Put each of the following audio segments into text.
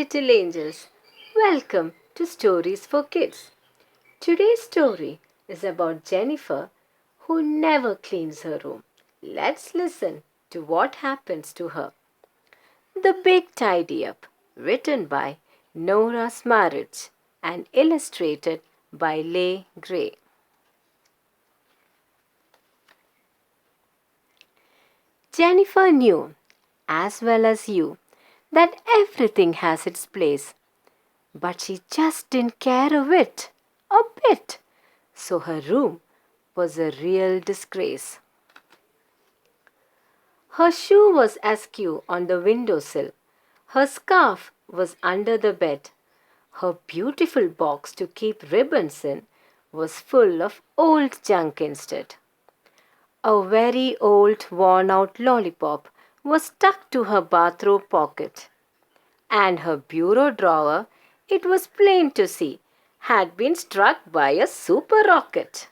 little angels. Welcome to Stories for Kids. Today's story is about Jennifer who never cleans her room. Let's listen to what happens to her. The Big Tidy Up, written by Nora Smaridge and illustrated by Leigh Gray. Jennifer knew, as well as you, that everything has its place. But she just didn't care a bit. So her room was a real disgrace. Her shoe was askew on the windowsill. Her scarf was under the bed. Her beautiful box to keep ribbons in was full of old junk instead. A very old, worn-out lollipop was stuck to her bathrobe pocket. And her bureau drawer, it was plain to see, had been struck by a super rocket.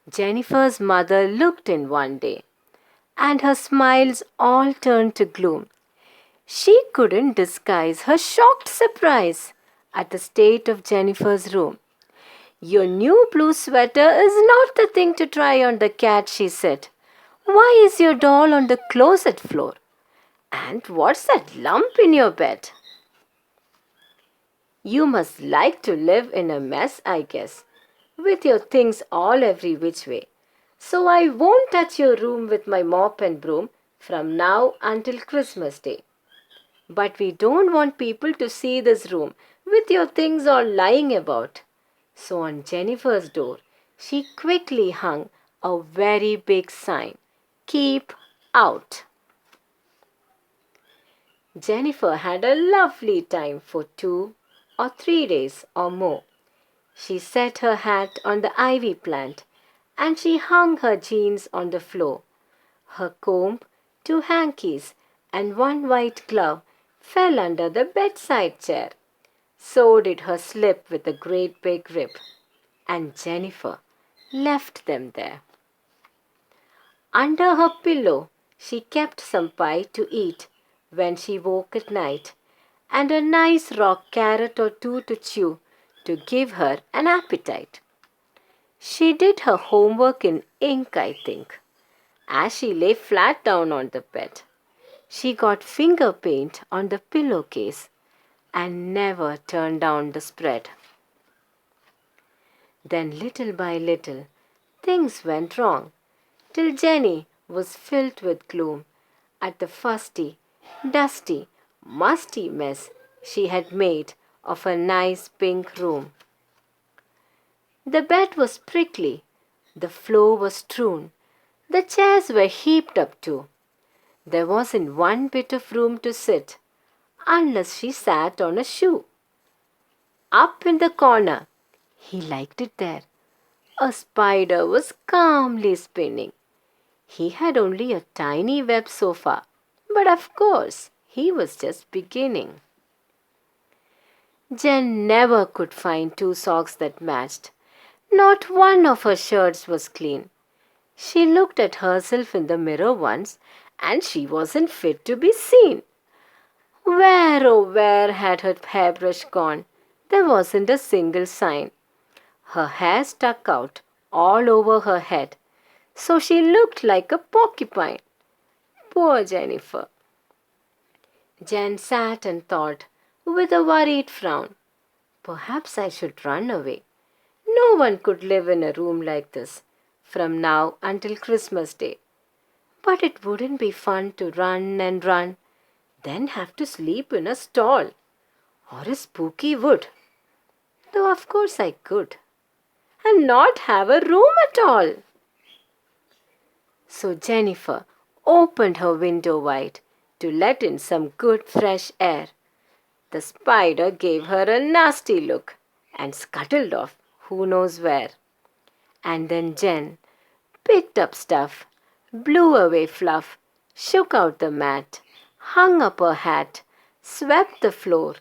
Jennifer's mother looked in one day, and her smiles all turned to gloom. She couldn't disguise her shocked surprise at the state of Jennifer's room. "Your new blue sweater is not the thing to try on the cat," she said. "Why is your doll on the closet floor? And what's that lump in your bed?" "You must like to live in a mess, I guess, with your things all every which way. So I won't touch your room with my mop and broom from now until Christmas Day. But we don't want people to see this room with your things all lying about." So on Jennifer's door, she quickly hung a very big sign, "Keep out." Jennifer had a lovely time for 2 or 3 days or more. She set her hat on the ivy plant and she hung her jeans on the floor. Her comb, 2 hankies, and 1 white glove fell under the bedside chair. So did her slip with a great big rip, and Jennifer left them there. Under her pillow she kept some pie to eat when she woke at night, and a nice raw carrot or two to chew to give her an appetite. She did her homework in ink, I think, as she lay flat down on the bed. She got finger paint on the pillowcase and never turned down the spread. Then little by little things went wrong, till Jenny was filled with gloom at the fusty, dusty, musty mess she had made of her nice pink room. The bed was prickly, the floor was strewn, the chairs were heaped up too. There wasn't one bit of room to sit, unless she sat on a shoe. Up in the corner, he liked it there, a spider was calmly spinning. He had only a tiny web so far, but of course he was just beginning. Jen never could find 2 socks that matched. Not one of her shirts was clean. She looked at herself in the mirror once, and she wasn't fit to be seen. Where, oh where had her hairbrush gone? There wasn't a single sign. Her hair stuck out all over her head, so she looked like a porcupine. Poor Jennifer. Jen sat and thought with a worried frown. Perhaps I should run away. No one could live in a room like this from now until Christmas Day. But it wouldn't be fun to run and run, then have to sleep in a stall or a spooky wood. Though of course I could, and not have a room at all. So Jennifer opened her window wide to let in some good fresh air. The spider gave her a nasty look and scuttled off who knows where. And then Jen picked up stuff, blew away fluff, shook out the mat, hung up her hat, swept the floor,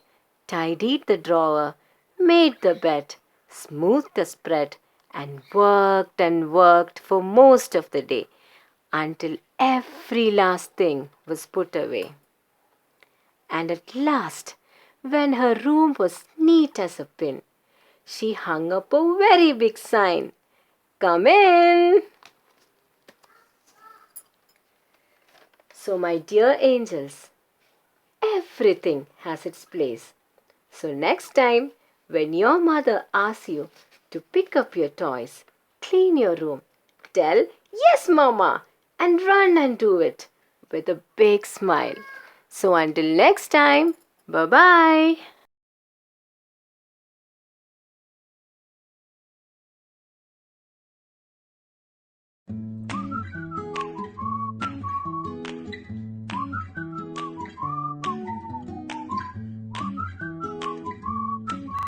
tidied the drawer, made the bed, smoothed the spread, and worked for most of the day until every last thing was put away. And at last, when her room was neat as a pin, she hung up a very big sign. Come in! So, my dear angels, everything has its place. So, next time when your mother asks you to pick up your toys, clean your room, tell, "Yes, Mama," and run and do it with a big smile. So, until next time, bye bye.